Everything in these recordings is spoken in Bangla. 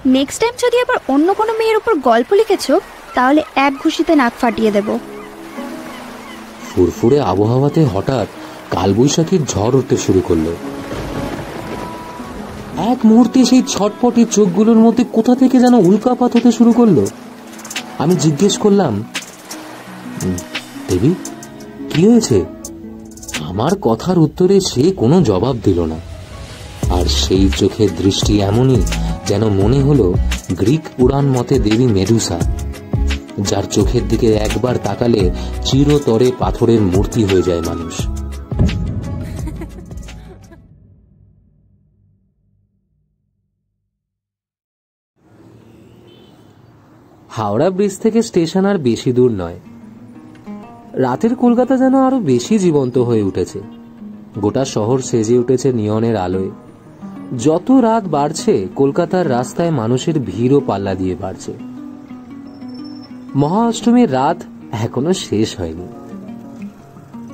নেক্সট টাইম যদি আবার অন্য কোনো মেয়ের উপর গল্প লিখেছো তাহলে এক ঘুষিতে নাক ফাটিয়ে দেব। ফুরফুরে আবহাওয়াতে হঠাৎ কালবৈশাখীর ঝড় উঠতে শুরু করলো। এক মুহূর্তে সেই ছটপটে চোখগুলোর মধ্যে কোথা থেকে যেন উল্কাপাত হতে শুরু করলো। আমি জিজ্ঞেস করলাম, দেবী কি হয়েছে? আমার কথার উত্তরে সে কোনো জবাব দিল না। আর সেই চোখের দৃষ্টি এমনই যেন মনে হলো গ্রিক পুরাণ মতে দেবী মেডুসা, যার চোখের দিকে একবার তাকালে চিরতরে পাথরের মূর্তি হয়ে যায় মানুষ। হাওড়া ব্রিজ থেকে স্টেশন আর বেশি দূর নয়। রাতের কলকাতা যেন আরো বেশি জীবন্ত হয়ে উঠেছে। গোটা শহর সেজে উঠেছে নিয়নের আলোয়। যত রাত বাড়ছে কলকাতার রাস্তায় মানুষের ভিড়ও পাল্লা দিয়ে বাড়ছে। মহা অষ্টমীর রাত এখনো শেষ হয়নি।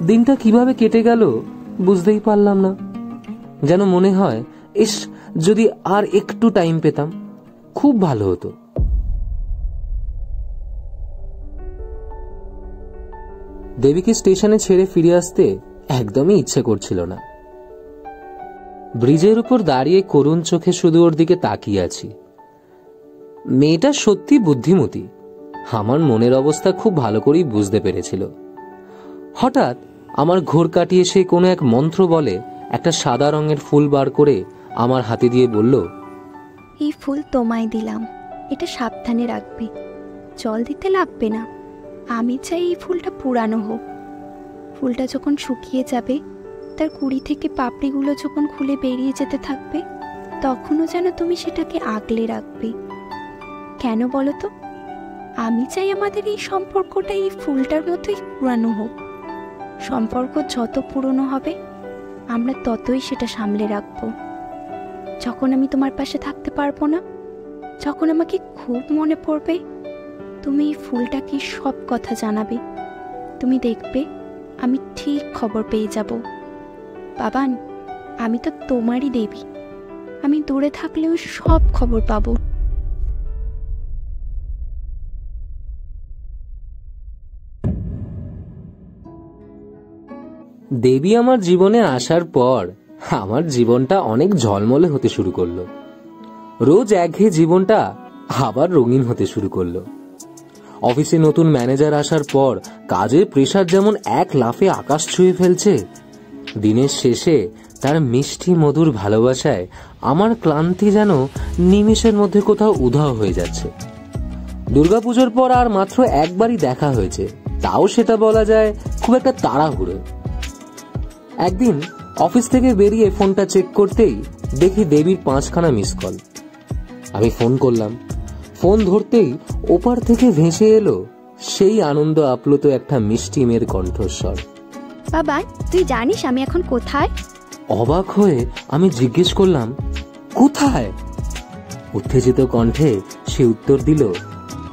দিনটা কিভাবে কেটে গেল বুঝতেই পারলাম না। যেন মনে হয়, ইস, যদি আর একটু টাইম পেতাম খুব ভালো হতো। দেবীকে স্টেশনে ছেড়ে ফিরে আসতে একদমই ইচ্ছে করছিল না। ব্রিজের উপর দাঁড়িয়ে করুণ চোখে শুধু ওর দিকে তাকিয়ে আছি। মেয়েটা সত্যি বুদ্ধিমতী, আমার মনের অবস্থা খুব ভালো করেই বুঝতে পেরেছিল। হঠাৎ আমার ঘোর কাটিয়ে সে কোনো এক মন্ত্র বলে একটা সাদা রঙের ফুল বার করে আমার হাতে দিয়ে বলল, এই ফুল তোমায় দিলাম, এটা সাবধানে রাখবে, জল দিতে লাগবে না। আমি চাই এই ফুলটা পুরানো হোক। ফুলটা যখন শুকিয়ে যাবে, তার কুড়ি থেকে পাপড়িগুলো যখন খুলে বেরিয়ে যেতে থাকবে, তখনও যেন তুমি সেটাকে আগলে রাখবে। কেন বলো তো? আমি চাই আমাদের এই সম্পর্কটা এই ফুলটার মতোই পুরানো হোক। সম্পর্ক যত পুরনো হবে আমরা ততই সেটা সামলে রাখবো। যখন আমি তোমার পাশে থাকতে পারবো না, যখন আমাকে খুব মনে পড়বে, তুমি এই ফুলটাকে সব কথা জানাবে। তুমি দেখবে আমি ঠিক খবর পেয়ে যাব। বাবান, আমি তো তোমারই দেবী, আমি দূরে থাকলেও সব খবর পাবো। দেবী আমার জীবনে আসার পর আমার জীবনটা অনেক ঝলমলে হতে শুরু করলো। রোজ একঘেয়ে জীবনটা আবার রঙিন হতে শুরু করলো। অফিসে নতুন ম্যানেজার আসার পর কাজের প্রেসার যেমন এক লাফে আকাশ ছুঁয়ে ফেলছে, দিনের শেষে তার মিষ্টি মধুর ভালোবাসায় আমার ক্লান্তি যেন নিমেষের মধ্যে কোথাও উধাও হয়ে যাচ্ছে। দুর্গাপুজোর পর আর মাত্র একবারই দেখা হয়েছে, তাও সেটা বলা যায় খুব একটা তাড়াহুড়ো। একদিন অফিস থেকে বেরিয়ে ফোনটা চেক করতেই দেখি দেবীর 5খানা মিস কল। আমি ফোন করলাম। ফোন ধরতেই ওপার থেকে ভেসে এলো সেই আনন্দ আপ্লুত একটা মিষ্টি মেয়ের কণ্ঠস্বর। বাবা, তুই জানিস আমি এখন কোথায়? অবাক হয়ে আমি জিজ্ঞেস করলাম, কোথায়? উত্তেজিত কণ্ঠে সে উত্তর দিল,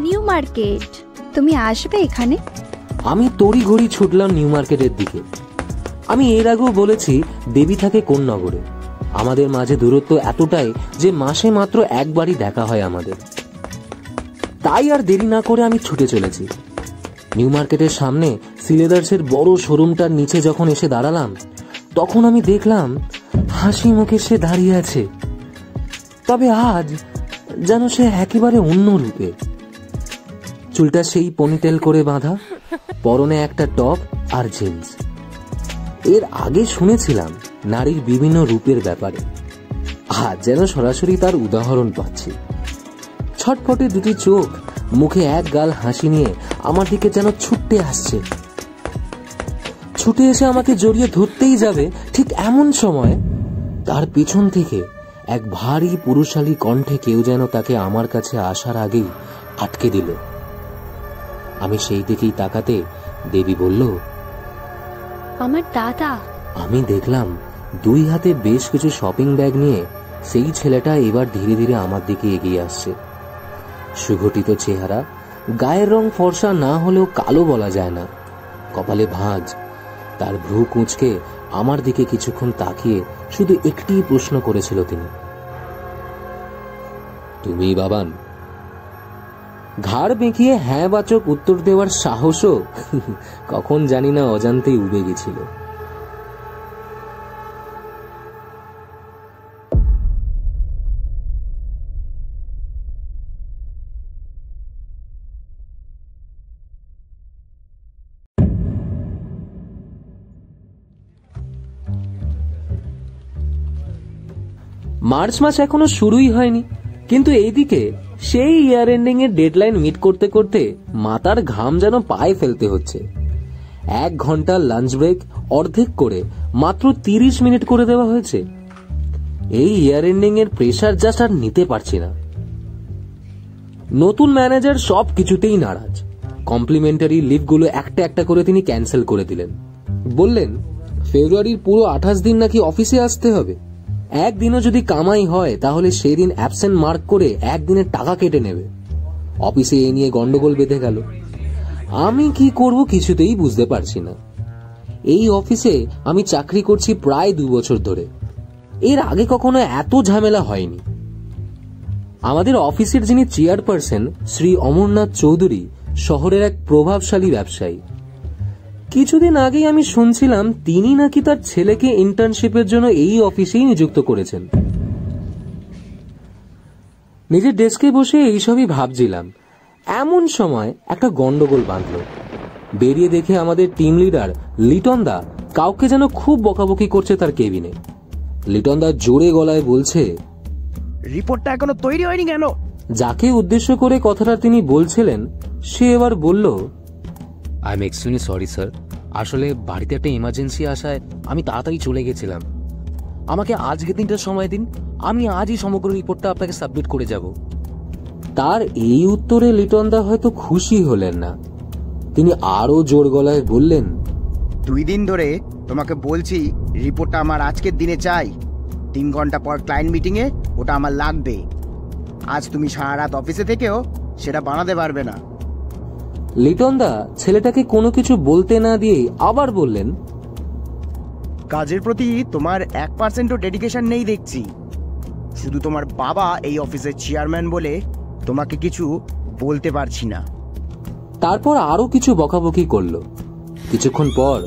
নিউ মার্কেট। তুমি আসবে এখানে? আমি তড়িঘড়ি ছুটলাম নিউ মার্কেটের দিকে। আমি এর আগেও বলেছি দেবী থাকে কোন নগরে। আমাদের মাঝে দূরত্ব এতটাই যে মাসে মাত্র একবারই দেখা হয় আমাদের। তাই আর দেরি না করে আমি ছুটে চলেছি। নিউ মার্কেটের সামনে সিলেদার্সের বড় শোরুমটার নিচে যখন এসে দাঁড়ালাম, তখন আমি দেখলাম হাসি মুখে সে দাঁড়িয়ে আছে। তবে আজ যেন সে একেবারে অন্য রূপে। চুলটা সেই পনিটেল করে বাঁধা, পরনে একটা টপ আর জিন্স। এর আগে শুনেছিলাম নারীর বিভিন্ন রূপের ব্যাপারে, আজ যেন সরাসরি তার উদাহরণ পাচ্ছি। ছটফটে দুটি চোখ, মুখে এক গাল হাসি নিয়ে আমার দিকে যেন ছুটতে আসছে। ছুটে এসে আমাকে জড়িয়ে ধরতেই যাবে, ঠিক এমন সময় তার পিছন থেকে এক ভারী পুরুষালী কণ্ঠে কেউ যেন তাকে আমার কাছে আসার আগেই আটকে দিল। আমি সেই দিকেই তাকাতে দেবী বলল, আমার দাদা। আমি দেখলাম দুই হাতে বেশ কিছু শপিং ব্যাগ নিয়ে সেই ছেলেটা এবার ধীরে ধীরে আমার দিকে এগিয়ে আসছে। সুগঠিত চেহারা, গায়ের রং ফর্সা না হলেও কালো বলা যায় না, কপালে ভাঁজ। তার ভ্রু কুঁচকে আমার দিকে কিছুক্ষণ তাকিয়ে শুধু একটি প্রশ্ন করেছিল তিনি, তুমি বাবান? ঘাড় বেঁকিয়ে হ্যাঁ বাচক উত্তর দেওয়ার সাহসও কখন জানি না অজান্তেই উবে গেছিল। মার্চ মাস এখনো শুরুই হয়নি, কিন্তু এইদিকে সেই ইয়ার এন্ডিং এর ডেডলাইন মিট করতে করতে মাথার ঘাম যেন পায়ে ফেলতে হচ্ছে। 1 ঘন্টা লাঞ্চ ব্রেক অর্ধেক করে মাত্র 30 মিনিট করে দেওয়া হয়েছে। এই ইয়ার এন্ডিং এর প্রেসার জাস্ট আর নিতে পারছি না। নতুন ম্যানেজার সব কিছুতেই নারাজ। কমপ্লিমেন্টারি লিভগুলো একটা একটা করে তিনি ক্যান্সেল করে দিলেন। বললেন ফেব্রুয়ারির পুরো 28 দিন নাকি অফিসে আসতে হবে। একদিনও যদি কামাই হয় তাহলে সেই দিন অ্যাবসেন্ট মার্ক করে একদিনের টাকা কেটে নেবে। অফিসে এ নিয়ে গন্ডগোল বেঁধে গেল। আমি কি করব কিছুতেই বুঝতে পারছি না। এই অফিসে আমি চাকরি করছি প্রায় 2 বছর ধরে। এর আগে কখনো এত ঝামেলা হয়নি। আমাদের অফিসের যিনি চেয়ারপারসন শ্রী অমরনাথ চৌধুরী শহরের এক প্রভাবশালী ব্যবসায়ী। কিছুদিন আগেই আমি শুনছিলাম তিনি নাকি তার ছেলেকে ইন্টার্নশিপের জন্য এই অফিসেই নিযুক্ত করেছেন। নিজের ডেস্কে বসে এইসবই ভাবছিলাম, এমন সময় একটা গন্ডগোল বাঁধল। বেরিয়ে দেখে আমাদের টিম লিডার লিটন দা কাউকে যেন খুব বকাবকি করছে তার কেবিনে। লিটন দা জোরে গলায় বলছে, রিপোর্টটা এখনো তৈরি হয়নি কেন? যাকে উদ্দেশ্য করে কথাটা তিনি বলছিলেন সে এবার বলল, I am extremely sorry sir, আসলে বাড়িতে একটা ইমার্জেন্সি আসায় আমি তাড়াতাড়ি চলে গেছিলাম। আমাকে আজকে 3টা সময় দিন, আমি আজই সমগ্র রিপোর্টটা আপনাকে সাবমিট করে যাব। তার এই উত্তরে লিটন দা হয়তো খুশি হলেন না। তিনি আরো জোর গলায় বললেন, 2 দিন ধরে তোমাকে বলছি রিপোর্টটা আমার আজকের দিনে চাই। 3 ঘন্টা পর ক্লায়েন্ট মিটিং এ ওটা আমার লাগবে। আজ তুমি সারা রাত অফিসে থেকেও সেটা বানাতে পারবে না। লিটন দা ছেলেটাকে কোনো কিছু বলতে না দিয়ে আবার বললেন, কাজের প্রতি তোমার 1%ও ডেডিকেশন নেই দেখছি। শুধু তোমার বাবা এই অফিসের চেয়ারম্যান বলে তোমাকে কিছু বলতে পারছি না। তারপর আরো কিছু বকাবকি করলো। কিছুক্ষণ পর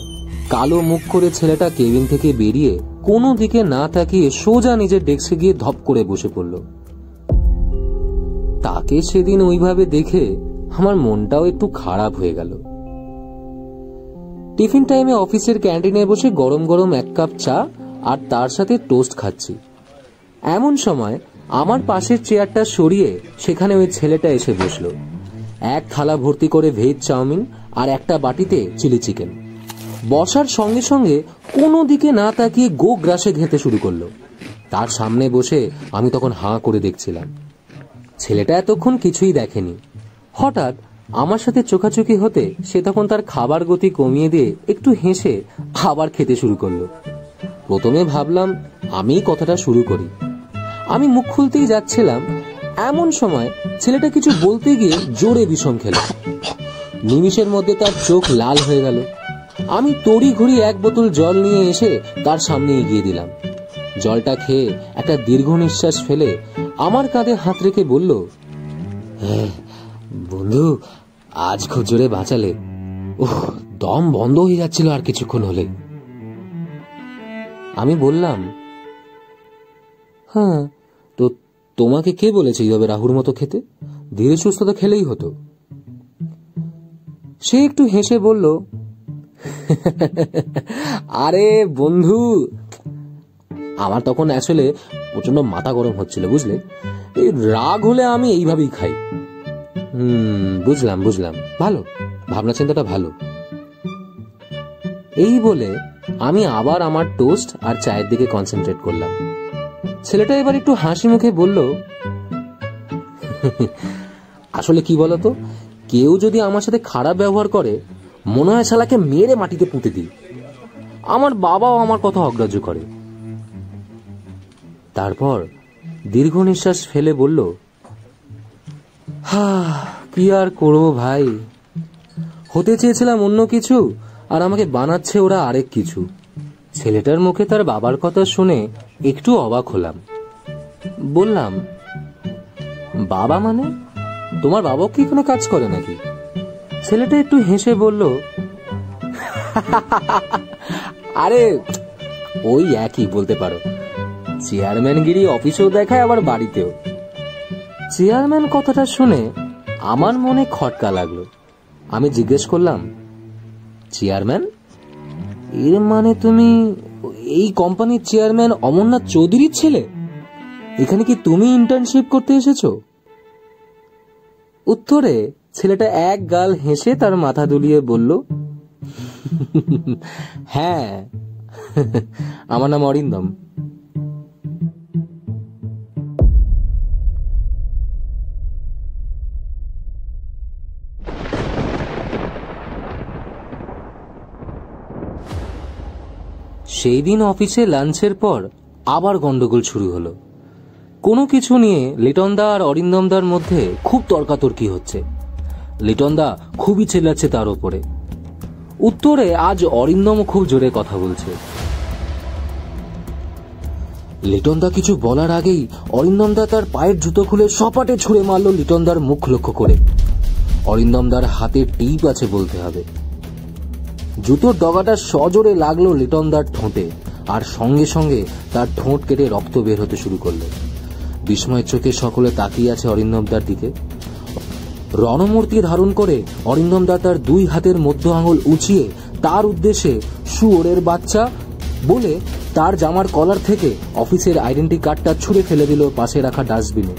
কালো মুখ করে ছেলেটা কেবিন থেকে বেরিয়ে কোনো দিকে না তাকিয়ে সোজা নিজের ডেস্কে গিয়ে ধপ করে বসে পড়ল। তাকে সেদিন ওইভাবে দেখে আমার মনটাও একটু খারাপ হয়ে গেল। টিফিন টাইমে অফিসের ক্যান্টিনে বসে গরম গরম 1 কাপ চা আর তার সাথে টোস্ট খাচ্ছি। এমন সময় আমার পাশের চেয়ারটা সরিয়ে সেখানে ওই ছেলেটা এসে বসলো। 1 থালা ভর্তি করে ভেজ চাউমিন আর একটা বাটিতে চিলি চিকেন। বসার সঙ্গে সঙ্গে কোনো দিকে না তাকিয়ে গো গ্রাসে খেতে শুরু করলো। তার সামনে বসে আমি তখন হাঁ করে দেখছিলাম। ছেলেটা এতক্ষণ কিছুই দেখেনি। হঠাৎ আমার সাথে চোখাচোখি হতে সে তখন তার খাবার গতি কমিয়ে দিয়ে একটু হেসে আবার খেতে শুরু করলো। প্রথমে ভাবলাম আমি কথাটা শুরু করি। আমি মুখ খুলতেই যাচ্ছিলাম, এমন সময় ছেলেটা কিছু বলতে গিয়ে জোরে বিষম খেল। নিমিষের মধ্যে তার চোখ লাল হয়ে গেল। আমি তড়ি ঘড়ি 1 বোতল জল নিয়ে এসে তার সামনে এগিয়ে দিলাম। জলটা খেয়ে একটা দীর্ঘ নিঃশ্বাস ফেলে আমার কাঁধে হাত রেখে বলল, হ্যাঁ বন্ধু, আজ খুব জোরে বাঁচালে। ওহ, দম বন্ধ হয়ে যাচ্ছিল আর কিছুক্ষণ হলে। আমি বললাম, হ্যাঁ তো তোমাকে কে বলেছে এইভাবে রাহুর মতো খেতে? ধীরে সুস্থ তো খেলেই হতো। সে একটু হেসে বলল, আরে বন্ধু, আমার তখন আসলে প্রচন্ড মাথা গরম হচ্ছিল, বুঝলে? এই রাগ হলে আমি এইভাবেই খাই। বুঝলাম বুঝলাম, ভালো, ভাবনা চিন্তাটা ভালো। এই বলে আমি আবার আমার টোস্ট আর চায়ের দিকে কনসেন্ট্রেট করলাম। ছেলেটা এবার একটু হাসি মুখে বলল, আসলে কি বলতো, কেউ যদি আমার সাথে খারাপ ব্যবহার করে মনে হয় শালাকে মেরে মাটিতে পুঁতে দিই। আমার বাবাও আমার কথা অগ্রাহ্য করে। তারপর দীর্ঘ নিঃশ্বাস ফেলে বলল, কি আর করবো ভাই, হতে চেয়েছিলাম অন্য কিছু আর আমাকে বানাচ্ছে ওরা আরেক কিছু। ছেলেটার মুখে তার বাবার কথা শুনে একটু অবাক হলাম। বললাম, বাবা মানে? তোমার বাবাও কি কোনো কাজ করে নাকি? ছেলেটা একটু হেসে বলল, আরে ওই একই বলতে পারো। চেয়ারম্যানগিরি অফিসেও দেখায়, আবার বাড়িতেও। চেয়ারম্যান কথাটা শুনে আমার মনে খটকা লাগলো। আমি জিজ্ঞেস করলাম, চেয়ারম্যান? এর মানে তুমি এই কোম্পানির চেয়ারম্যান অমরনাথ চৌধুরীর ছেলে? এখানে কি তুমি ইন্টার্নশিপ করতে এসেছো? উত্তরে ছেলেটা এক গাল হেসে তার মাথা দুলিয়ে বলল, হ্যাঁ, আমার নাম অরিন্দম। সেই দিন অফিসে লাঞ্চের পর আবার গন্ডগোল শুরু হলো। কোনো কিছু নিয়ে লিটনদা আর অরিন্দমদার মধ্যে খুব তর্কাতর্কি হচ্ছে। লিটনদা খুবই চেল্লাচ্ছে তার উপরে। উত্তরে আজ অরিন্দম খুব জোরে কথা বলছে। লিটনদা কিছু বলার আগেই অরিন্দমদা তার পায়ের জুতো খুলে সপাটে ছুঁড়ে মারল লিটনদার মুখ লক্ষ্য করে। অরিন্দমদার হাতে টিপ আছে বলতে হবে। জুতোর ডগাটা সজোরে লাগলো লিটনদার ঠোঁটে, আর সঙ্গে সঙ্গে তার ঠোঁট কেটে রক্ত বের হতে শুরু করলো। বিস্ময়ের চোখে সকলে তাকিয়ে আছে অরিন্দমদার দিকে। রণমূর্তি ধারণ করে অরিন্দমদা তার দুই হাতের মধ্য আঙুল উঁচিয়ে তার উদ্দেশ্যে শুয়োরের বাচ্চা বলে তার জামার কলার থেকে অফিসের আইডেন্টি কার্ডটা ছুঁড়ে ফেলে দিল পাশে রাখা ডাস্টবিনে।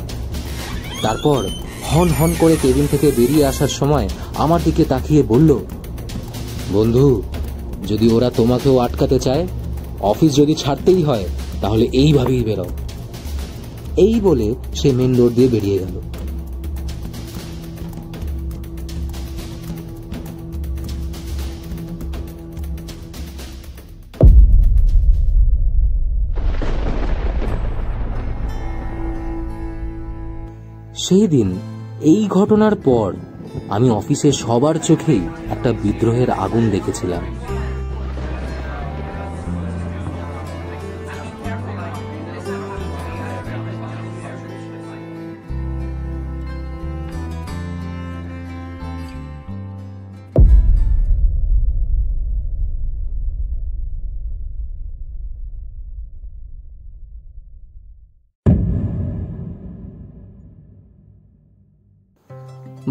তারপর হন হন করে কেবিন থেকে বেরিয়ে আসার সময় আমার দিকে তাকিয়ে বলল, বন্ধু, যদি ওরা তোমাকেও আটকাতে চায়, অফিস যদি ছাড়তেই হয়, তাহলে এইভাবেই বেরো। এই বলে সে মেন রোড দিয়ে বেরিয়ে গেল। সেই দিন এই ঘটনার পর আমি অফিসে সবার চোখেই একটা বিদ্রোহের আগুন দেখেছিলাম।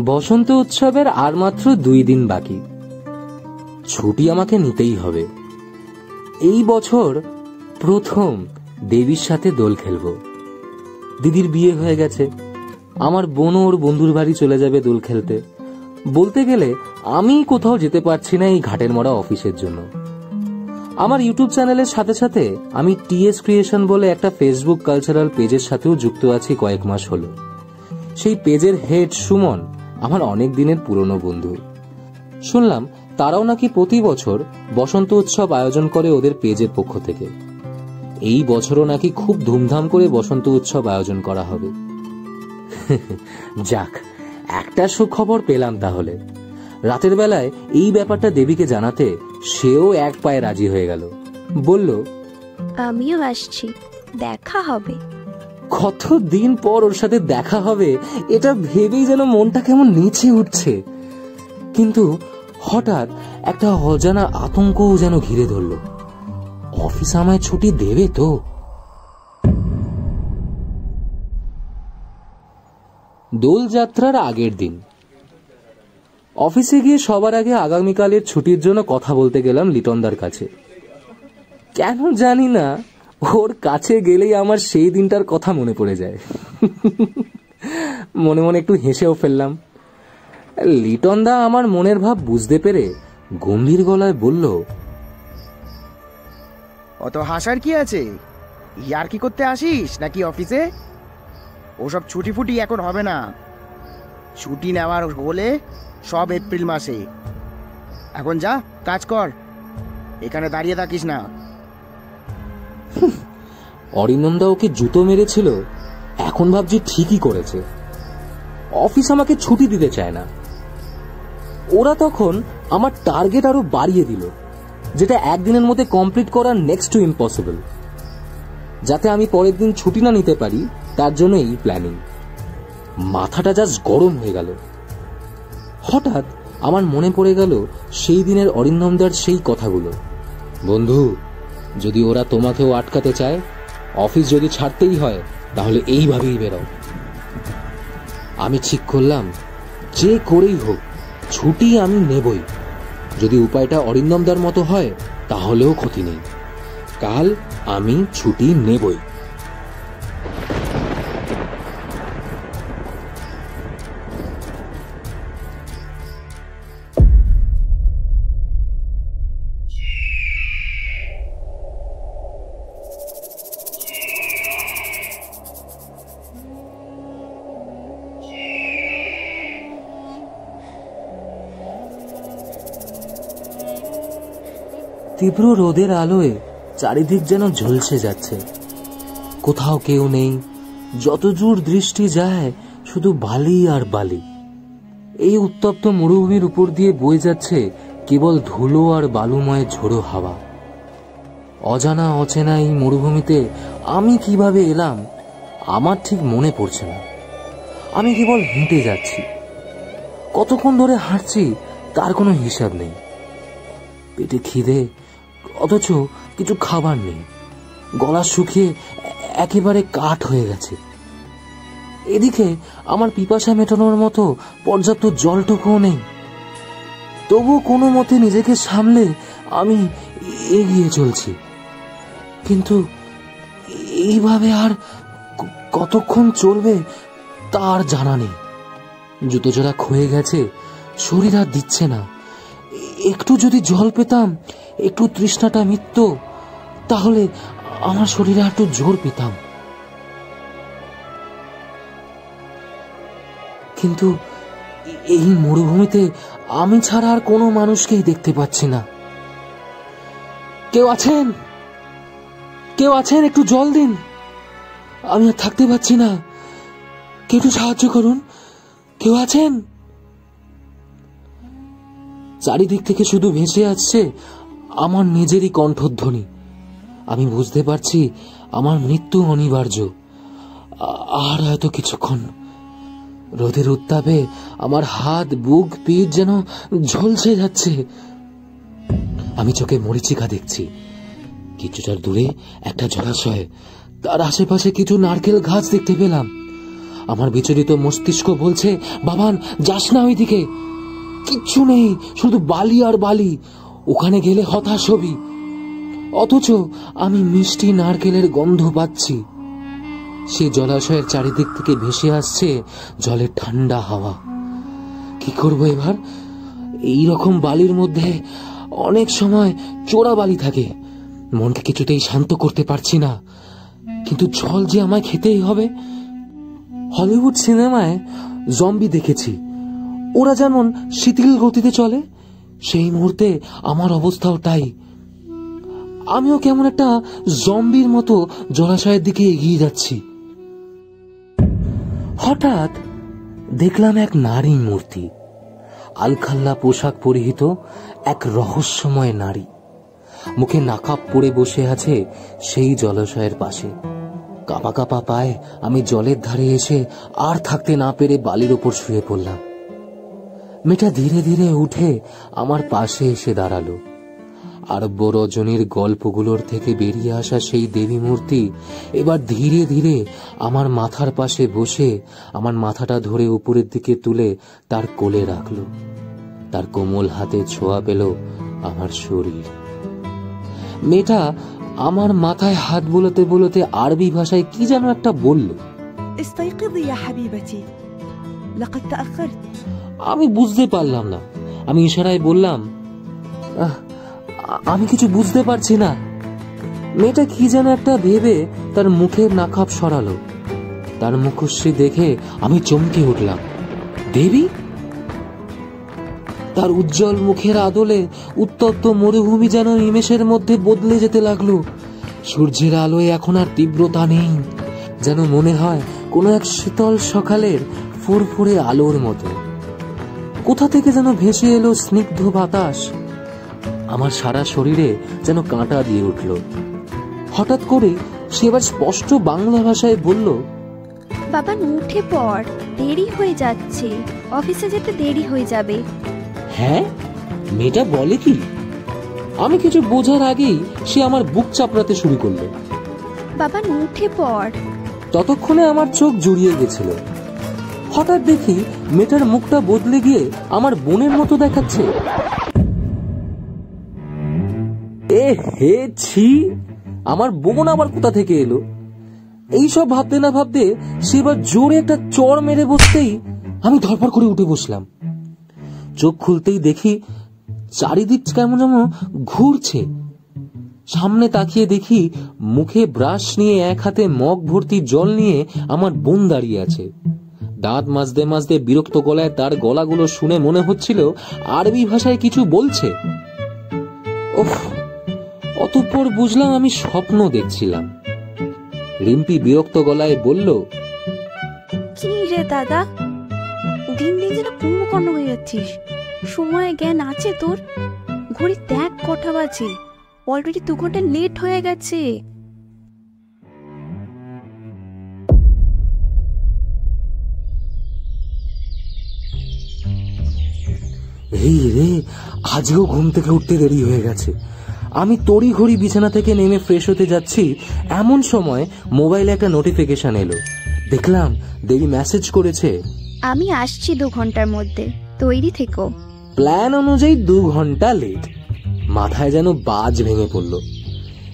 বসন্ত উৎসবের আর মাত্র 2 দিন বাকি। ছুটি আমাকে নিতেই হবে। এই বছর প্রথম দেবীর সাথে দোল খেলবো। দিদির বিয়ে হয়ে গেছে, আমার বোনও ওর বন্ধুর বাড়ি চলে যাবে দোল খেলতে। বলতে গেলে আমি কোথাও যেতে পারছি না এই ঘাটের মরা অফিসের জন্য। আমার ইউটিউব চ্যানেলের সাথে সাথে আমি টিএস ক্রিয়েশন বলে একটা ফেসবুক কালচারাল পেজের সাথেও যুক্ত আছি কয়েক মাস হলো। সেই পেজের হেড সুমন আমার অনেক দিনের পুরনো বন্ধু। শুনলাম তারাও নাকি প্রতি বছর বসন্ত উৎসব আয়োজন করে ওদের পেজের পক্ষ থেকে। এই বছরও নাকি খুব ধুমধাম করে বসন্ত উৎসব আয়োজন করা হবে। যাক, একটা সুখবর পেলাম তাহলে। রাতের বেলায় এই ব্যাপারটা দেবীকে জানাতে সেও এক পায়ে রাজি হয়ে গেল। বলল, আমিও আসছি, দেখা হবে। কতদিন পর ওর সাথে দেখা হবে এটা ভেবেই যেন মনটা কেমন নেচে উঠছে। কিন্তু হঠাৎ একটা অজানা আতঙ্কও যেন ঘিরে ধরল। অফিস আমায় ছুটি দেবে তো? দোলযাত্রার আগের দিন অফিসে গিয়ে সবার আগে আগামীকালের ছুটির জন্য কথা বলতে গেলাম লিটনদার কাছে। কেন জানি না, ওর কাছে গেলেই আমার সেই দিনটার কথা মনে পড়ে যায়। মনে মনে একটু হেসেও ফেললাম। লিটনদা আমার মনের ভাব বুঝতে পেরে গম্ভীর গলায় বলল, অত হাসার কি আছে? ইয়ার কি করতে আসিস নাকি অফিসে? ওসব ছুটি ফুটি এখন হবে না। ছুটি নেওয়ার হলে সব এপ্রিল মাসে। এখন যা, কাজ কর, এখানে দাঁড়িয়ে থাকিস না। অরিন্দমদা ওকে জুতো মেরেছিল, এখন ভাবছি ঠিকই করেছে। অফিস আমাকে ছুটি দিতে চায় না। ওরা তখন আমার টার্গেট আরো বাড়িয়ে দিল, যেটা একদিনের মধ্যে কমপ্লিট করা নেক্সট টু ইম্পসিবল। যাতে আমি পরের দিন ছুটি না নিতে পারি তার জন্য এই প্ল্যানিং। মাথাটা জাস্ট গরম হয়ে গেল। হঠাৎ আমার মনে পড়ে গেল সেই দিনের অরিন্দমদার সেই কথাগুলো। বন্ধু, যদি ওরা তোমাকেও আটকাতে চায়, অফিস যদি ছাড়তেই হয়, তাহলে এইভাবেই বেরো। আমি ঠিক করলাম যে করেই হোক ছুটি আমি নেবই। যদি উপায়টা অরিন্দমদার মতো হয় তাহলেও ক্ষতি নেই, কাল আমি ছুটি নেবই। তীব্র রোদের আলোয় চারিদিক যেন ঝলসে যাচ্ছে। কোথাও কেউ নেই, যতদূর দৃষ্টি যায় শুধু বালি আর বালি। এই উত্তপ্ত মরুভূমির উপর দিয়ে বয়ে যাচ্ছে কেবল ধুলো আর বালুময় ঝোড়ো হাওয়া। অজানা অচেনা এই মরুভূমিতে আমি কিভাবে এলাম আমার ঠিক মনে পড়ছে না। আমি কেবল হেঁটে যাচ্ছি, কতক্ষণ ধরে হাঁটছি তার কোনো হিসাব নেই। পেটে খিদে, অথচ কিছু খাবার নেই। গলা শুকিয়ে একেবারে কাঠ হয়ে গেছে। এদিকে আমার পিপাসা মেটানোর মতো পর্যাপ্ত জলটুকুও নেই। তবু কোনো মতে নিজেকে সামলে আমি এগিয়ে চলছি। কিন্তু এইভাবে আর কতক্ষণ চলবে তার জানা নেই। জুতো জোড়া ক্ষয়ে গেছে, শরীর আর দিচ্ছে না। একটু যদি জল পেতাম, একটু তৃষ্ণাটা মিটত, তাহলে আমার শরীরে একটু জোর পেতাম। কিন্তু এই মরুভূমিতে আমি ছাড়া আর কোনো মানুষকেই দেখতে পাচ্ছি না। কেউ আছেন? কেউ আছেন? একটু জল দিন, আমি আর থাকতে পারছি না। কেউ একটু সাহায্য করুন, কেউ আছেন? চারিদিক থেকে শুধু ভেসে আসছে আমার নিজেরই কণ্ঠধ্বনি। আমি বুঝতে পারছি আমার মৃত্যু অনিবার্য। আর হয়তো কিছুক্ষণ। রোদের উত্তাপে আমার হাত, বুক, পিঠ যেন ঝলসে যাচ্ছে। আমি চোখে মরীচিকা দেখছি। কিছুটা দূরে একটা জলাশয়, তার আশেপাশে কিছু নারকেল গাছ দেখতে পেলাম। আমার বিচলিত মস্তিষ্ক বলছে, বাবান, যাস না ওইদিকে, কিচ্ছু নেই, শুধু বালি আর বালি, ওখানে গেলে হতাশ হবি। অথচ আমি মিষ্টি নারকেলের গন্ধ পাচ্ছি। সে জলাশয়ের চারিদিক থেকে ভেসে আসছে জলের ঠান্ডা হাওয়া। কি করব এবার? এই রকম বালির মধ্যে অনেক সময় চোরা বালি থাকে। মনকে কিছুতেই শান্ত করতে পারছি না। কিন্তু জল যে আমায় খেতেই হবে। হলিউড সিনেমায় জম্বি দেখেছি, ওরা যেমন শিথিল গতিতে চলে, সেই মুহূর্তে আমার অবস্থাও তাই। আমিও কেমন একটা জম্বির মতো জলাশয়ের দিকে এগিয়ে যাচ্ছি। হঠাৎ দেখলাম এক নারী মূর্তি, আলখাল্লা পোশাক পরিহিত এক রহস্যময় নারী, মুখে নাকাব পরে বসে আছে সেই জলাশয়ের পাশে। কাঁপা কাঁপা পায়ে আমি জলের ধারে এসে আর থাকতে না পেরে বালির ওপর শুয়ে পড়লাম। মেয়েটা ধীরে ধীরে উঠে আমার পাশে এসে দাঁড়ালো। আরব্য রজনীর গল্পগুলোর থেকে বেরিয়ে আসা সেই দেবী মূর্তি এবার ধীরে ধীরে আমার মাথার পাশে বসে আমার মাথাটা ধরে উপরের দিকে তুলে তার কোলে রাখলো। তার কোমল হাতে ছোঁয়া পেল আমার শরীর। মেয়েটা আমার মাথায় হাত বুলোতে বুলোতে আরবি ভাষায় কি যেন একটা বলল। আমি বুঝতে পারলাম না। আমি ইশারায় বললাম, আমি কিছু বুঝতে পারছি না। মেয়েটা কি যেন একটা ভেবে তার মুখের নাকাব সরালো। তার মুখশ্রী দেখে আমি চমকে উঠলাম। দেবী! তার উজ্জ্বল মুখের আদলে উত্তপ্ত মরুভূমি যেন নিমেষের মধ্যে বদলে যেতে লাগলো। সূর্যের আলোয় এখন আর তীব্রতা নেই, যেন মনে হয় কোনো এক শীতল সকালের ফুরফুরে আলোর মতো। কোথা থেকে যেন ভেসে এলো স্নিগ্ধ বাতাস। আমার সারা শরীরে যেন কাঁটা দিয়ে উঠল। হঠাৎ করে সে এবার স্পষ্ট বাংলা ভাষায় বলল, বাবা উঠে পড়, দেরি হয়ে যাচ্ছে, অফিসে যেতে দেরি হয়ে যাবে। হ্যাঁ, মেয়েটা বলে কি? আমি কিছু বোঝার আগেই সে আমার বুক চাপড়াতে শুরু করলো। বাবা উঠে পড়। ততক্ষণে আমার চোখ জুড়িয়ে গেছিল। হঠাৎ দেখি মেয়েটার মুখটা বদলে গিয়ে আমার বোনের মতো দেখাচ্ছে। এ হে ছি, আমার বোন আবার কোথা থেকে এলো? এইসব ভাবতে না ভাবতে সে এবার জোরে একটা চড় মেরে বসতেই আমি ধরপড় করে উঠে বসলাম। চোখ খুলতেই দেখি চারিদিক কেমন যেন ঘুরছে। সামনে তাকিয়ে দেখি মুখে ব্রাশ নিয়ে এক হাতে মগ ভর্তি জল নিয়ে আমার বোন দাঁড়িয়ে আছে। দাঁত মাজতে মাজতে বিরক্ত গলায় তার গলাগুলো শুনে মনে হচ্ছিল আরবি ভাষায় কিছু বলছে। ওহ, অতঃপর বুঝলাম আমি স্বপ্ন দেখছিলাম। রিম্পি বিরক্ত গলায় বলল, কি রে দাদা, দিন দিন যেন কুম্ভকর্ণ হয়ে যাচ্ছিস। সময় জ্ঞান আছে তোর? ঘড়ি দেখ কটা বাজে, অলরেডি 2 ঘন্টা লেট হয়ে গেছে। এই রে, আজও ঘুম থেকে উঠতে দেরি হয়ে গেছে। আমি তড়ি ঘড়ি বিছানা থেকে নেমে ফ্রেশ হতে যাচ্ছি, এমন সময় মোবাইলে একটা নোটিফিকেশন এলো। দেখলাম দেবী মেসেজ করেছে, আমি আসছি 2 ঘন্টার মধ্যে, তৈরি থেকো। প্ল্যান অনুযায়ী 2 ঘন্টা লেট। মাথায় যেন বাজ ভেঙে পড়ল।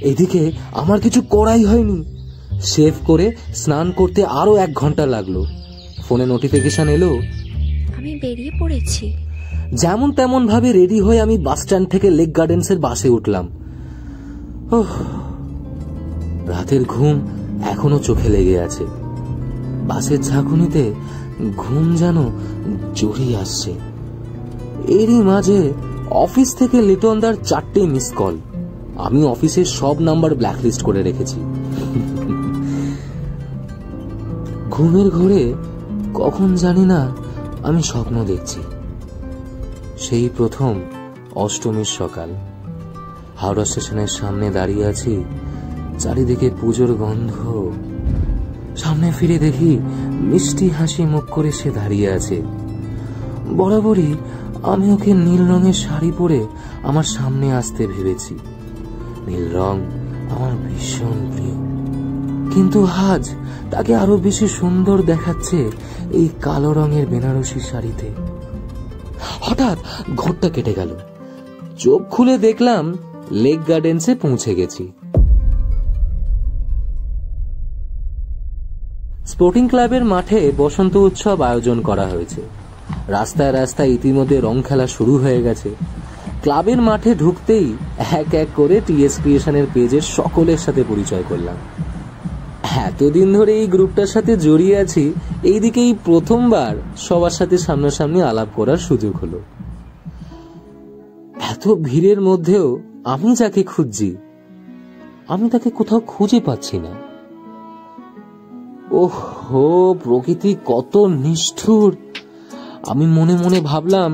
এদিকে আমার কিছু করাই হয়নি। শেভ করে স্নান করতে আরো 1 ঘন্টা লাগলো। ফোনে নোটিফিকেশন এলো, আমি বেরিয়ে পড়েছি। যেমন তেমন ভাবে রেডি হয়ে আমি বাস স্ট্যান্ড থেকে লেক গার্ডেন্সের বাসে উঠলাম। রাতের ঘুম এখনো চোখে লেগে আছে। বাসের ঝাঁকুনিতে ঘুম যেন জড়িয়ে আসছে। এরই মাঝে অফিস থেকে লিটনদার 4টে মিস কল। আমি অফিসের সব নাম্বার ব্ল্যাকলিস্ট করে রেখেছি। ঘুমের ঘোরে কখন জানি না আমি স্বপ্ন দেখছি। সেই প্রথম অষ্টমীর সকাল, হাওড়া স্টেশনের সামনে দাঁড়িয়ে আছি। চারিদিকে পুজোর গন্ধ। সামনে ফিরে দেখি মিষ্টি হাসি মুখ করে সে দাঁড়িয়ে আছে। বরাবরই আমি ওকে নীল রঙের শাড়ি পরে আমার সামনে আসতে ভেবেছি। নীল রং আমার ভীষণ প্রিয়, কিন্তু আজ তাকে আরো বেশি সুন্দর দেখাচ্ছে এই কালো রঙের বেনারসি শাড়িতে। হঠাৎ ঘোরটা কেটে গেল। চোখ খুলে দেখলাম লেক গার্ডেন্সে পৌঁছে গেছি। স্পোর্টিং ক্লাবের মাঠে বসন্ত উৎসব আয়োজন করা হয়েছে। রাস্তায় রাস্তায় ইতিমধ্যে রং খেলা শুরু হয়ে গেছে। ক্লাবের মাঠে ঢুকতেই এক এক করে টিএস ক্রিয়েশনের পেজের সকলের সাথে পরিচয় করলাম। এতদিন ধরে এই গ্রুপটার সাথে জড়িয়ে আছি, এইদিকেই প্রথমবার সবার সাথে সামনাসামনি আলাপ করার সুযোগ হলো। এত ভিড়ের মধ্যেও আমি যাকে খুঁজছি, আমি তাকে কোথাও খুঁজে পাচ্ছি না। ওহো, প্রকৃতি কত নিষ্ঠুর! আমি মনে মনে ভাবলাম,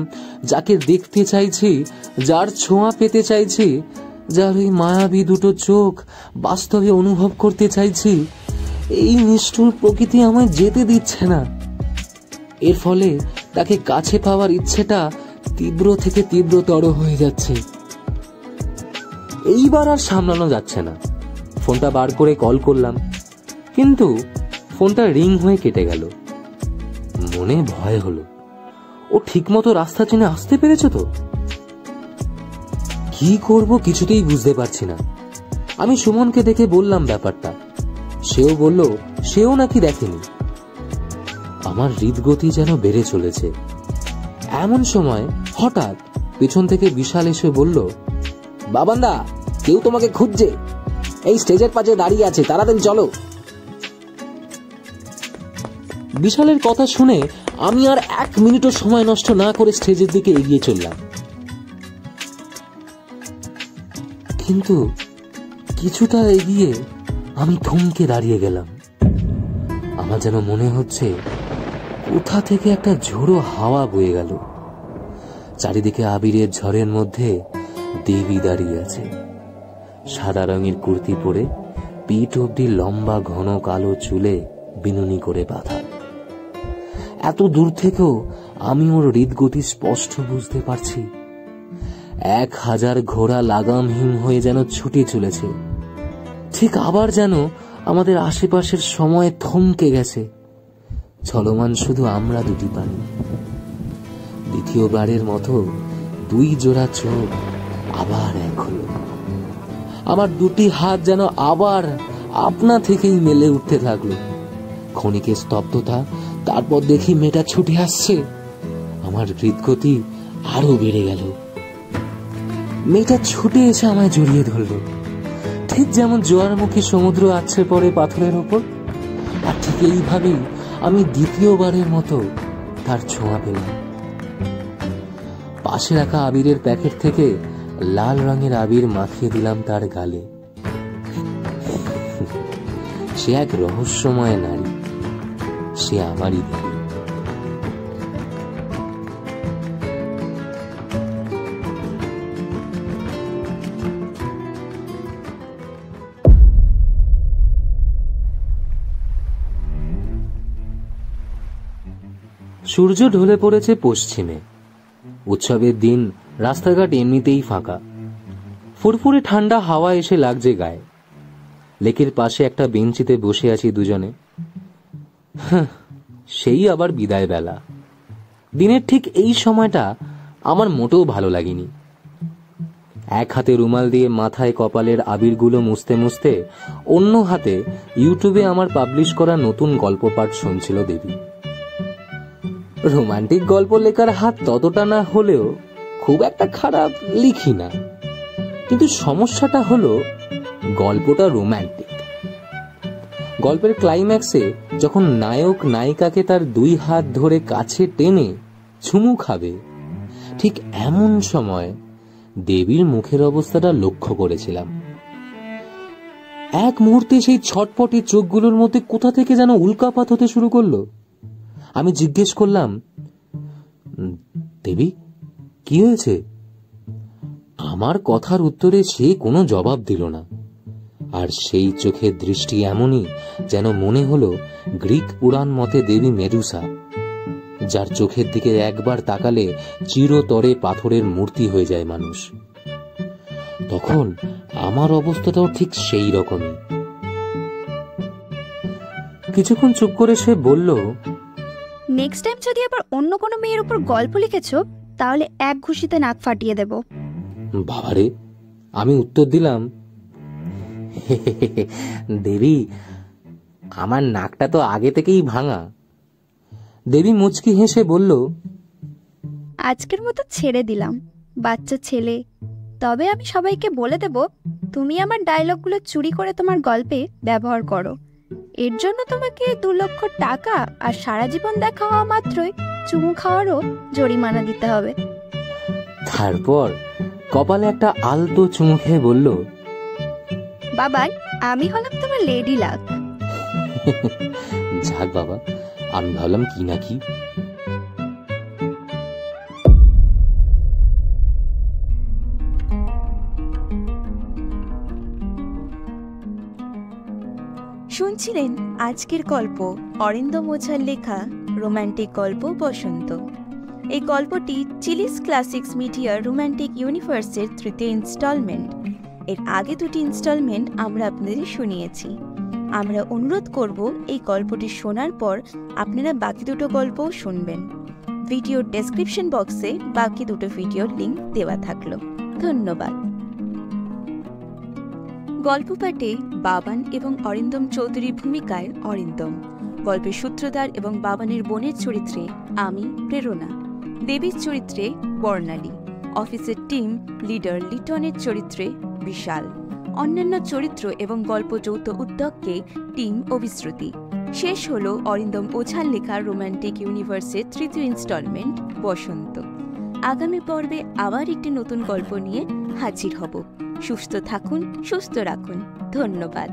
যাকে দেখতে চাইছি, যার ছোঁয়া পেতে চাইছি, যার ওই মায়াবী দুটো চোখ বাস্তবে অনুভব করতে চাইছি, এই নিষ্ঠুর প্রকৃতি আমায় যেতে দিচ্ছে না। এর ফলে তাকে কাছে পাওয়ার ইচ্ছেটা তীব্র থেকে তীব্রতর হয়ে যাচ্ছে। এইবার আর সামলানো যাচ্ছে না। ফোনটা বার করে কল করলাম, কিন্তু ফোনটা রিং হয়ে কেটে গেল। মনে ভয় হলো, ও ঠিকমতো রাস্তা চিনে আসতে পেরেছে তো? কি করব কিছুতেই বুঝতে পারছি না। আমি সুমনকে দেখে বললাম ব্যাপারটা। সেও বলল সেও নাকি দেখেনি। আমার হৃদগতি যেন বেড়ে চলেছে। এমন সময় হঠাৎ পেছন থেকে বিশাল এসে বলল, বাবান্দা, কেউ তোমাকে খুঁজছে, এই স্টেজের পাশে দাঁড়িয়ে আছে, তাড়াতাড়ি চলো। বিশালের কথা শুনে আমি আর 1 মিনিটও সময় নষ্ট না করে স্টেজের দিকে এগিয়ে চললাম। কিন্তু কিছুটা এগিয়ে আমি থমকে দাঁড়িয়ে গেলাম। আমার যেন মনে হচ্ছে কোথা থেকে একটা ঝোড়ো হাওয়া বয়ে গেল। চারিদিকে আবিরের ঝড়ের মধ্যে দেবী দাঁড়িয়ে আছে। সাদা রঙের কুর্তি পরে, পিঠ অব্দি লম্বা ঘন কালো চুলে বিনুনি করে বাঁধা। এত দূর থেকেও আমি ওর হৃদগতি স্পষ্ট বুঝতে পারছি। 1000 ঘোড়া লাগামহীন হয়ে যেন ছুটে চলেছে, ঠিক আবার যেন আমাদের আশেপাশের সময় থমকে গেছে। চলমান শুধু আমরা দুটি পানি। দ্বিতীয়বারের মতো 2 জোড়া চোখ আবার এক হলো। আমার দুটি হাত যেন আবার আপনা থেকেই মেলে উঠতে থাকলো। ক্ষণিকের স্তব্ধতা, তারপর দেখি মেয়েটা ছুটে আসছে। আমার হৃদগতি আরো বেড়ে গেল। মেয়েটা ছুটে এসে আমায় জড়িয়ে ধরল, ঠিক যেমন জোয়ারমুখী সমুদ্র আছড়ে পড়ে পাথরের ওপর। আর ঠিক এইভাবেই আমি দ্বিতীয়বারের মতো তার ছোঁয়া পেলাম। পাশে রাখা আবিরের প্যাকেট থেকে লাল রঙের আবির মাখিয়ে দিলাম তার গালে। সে এক রহস্যময় নারী, সে আমারই দেবী। সূর্য ঢলে পড়েছে পশ্চিমে। উৎসবের দিন, রাস্তাঘাট এমনিতেই ফাঁকা। ফুরফুরে ঠান্ডা হাওয়া এসে লাগছে গায়ে। লেকের পাশে একটা বেঞ্চিতে বসে আছি দুজনে। সেই আবার বিদায় বেলা। দিনের ঠিক এই সময়টা আমার মোটেও ভালো লাগেনি। এক হাতে রুমাল দিয়ে মাথায় কপালের আবিরগুলো মুছতে মুছতে অন্য হাতে ইউটিউবে আমার পাবলিশ করা নতুন গল্প পাঠ শুনছিল দেবী। রোমান্টিক গল্প লেখার হাত ততটা না হলেও খুব একটা খারাপ লিখি না, কিন্তু সমস্যাটা হলো গল্পটা রোমান্টিক। গল্পের ক্লাইম্যাক্সে যখন নায়ক নায়িকাকে তার 2 হাত ধরে কাছে টেনে চুমু খাবে, ঠিক এমন সময় দেবীর মুখের অবস্থাটা লক্ষ্য করেছিলাম। এক মুহূর্তে সেই ছটপটে চোখগুলোর মধ্যে কোথা থেকে যেন উল্কাপাত হতে শুরু করলো। আমি জিজ্ঞেস করলাম, দেবী কি হয়েছে? আমার কথার উত্তরে সে কোনো জবাব দিল না। আর সেই চোখের দৃষ্টি এমনই যেন মনে হলো গ্রিক পুরাণ মতে দেবী মেডুসা, যার চোখের দিকে একবার তাকালে চিরতরে পাথরের মূর্তি হয়ে যায় মানুষ। তখন আমার অবস্থাটাও ঠিক সেই রকমই। কিছুক্ষণ চুপ করে সে বলল, নেক্সট টাইম যদি আবার অন্য কোনো মেয়ের উপর গল্প লিখেছো, তাহলে এক ঘুষিতে নাক ফাটিয়ে দেব। বাবারে, আমি উত্তর দিলাম, দেবী আমার নাকটা তো আগে থেকেই ভাঙা। দেবী মুচকি হেসে বলল, আজকের মতো ছেড়ে দিলাম, বাচ্চা ছেলে। তবে আমি সবাইকে বলে দেব, তুমি আমার ডায়লগগুলো চুরি করে তোমার গল্পে ব্যবহার করো। এর জন্য তোমাকে 2 লক্ষ টাকা আর সারা জীবন দেখা হওয়া মাত্রই চুমু খাওয়ারও জরিমানা দিতে হবে। তারপর কপালে একটা আলতো চুমু খেয়ে বলল, বাবা, আমি হলাম তোমার লেডি লাক। যাক বাবা, আমি ভাবলাম কি না কি। শুনছিলেন আজকের গল্প অরিন্দম ওঝার লেখা রোম্যান্টিক গল্প বসন্ত। এই গল্পটি চিলিস ক্লাসিক্স মিডিয়ার রোম্যান্টিক ইউনিভার্সের 3য় ইনস্টলমেন্ট। এর আগে 2টি ইনস্টলমেন্ট আমরা আপনাদের শুনিয়েছি। আমরা অনুরোধ করব এই গল্পটি শোনার পর আপনারা বাকি 2টো গল্পও শুনবেন। ভিডিওর ডেসক্রিপশন বক্সে বাকি 2টো ভিডিওর লিঙ্ক দেওয়া থাকলো। ধন্যবাদ। গল্প পাঠে বাবান এবং অরিন্দম চৌধুরী ভূমিকায় অরিন্দম, গল্পের সূত্রধার এবং বাবানের বোনের চরিত্রে আমি প্রেরণা, দেবীর চরিত্রে বর্ণালী, অফিসের টিম লিডার লিটনের চরিত্রে বিশাল, অন্যান্য চরিত্র এবং গল্প যৌথ উদ্যোগকে টিম অভিশ্রুতি। শেষ হল অরিন্দম ওঝার লেখা রোম্যান্টিক ইউনিভার্সের 3য় ইনস্টলমেন্ট বসন্ত। আগামী পর্বে আবার একটি নতুন গল্প নিয়ে হাজির হব। সুস্থ থাকুন, সুস্থ রাখুন। ধন্যবাদ।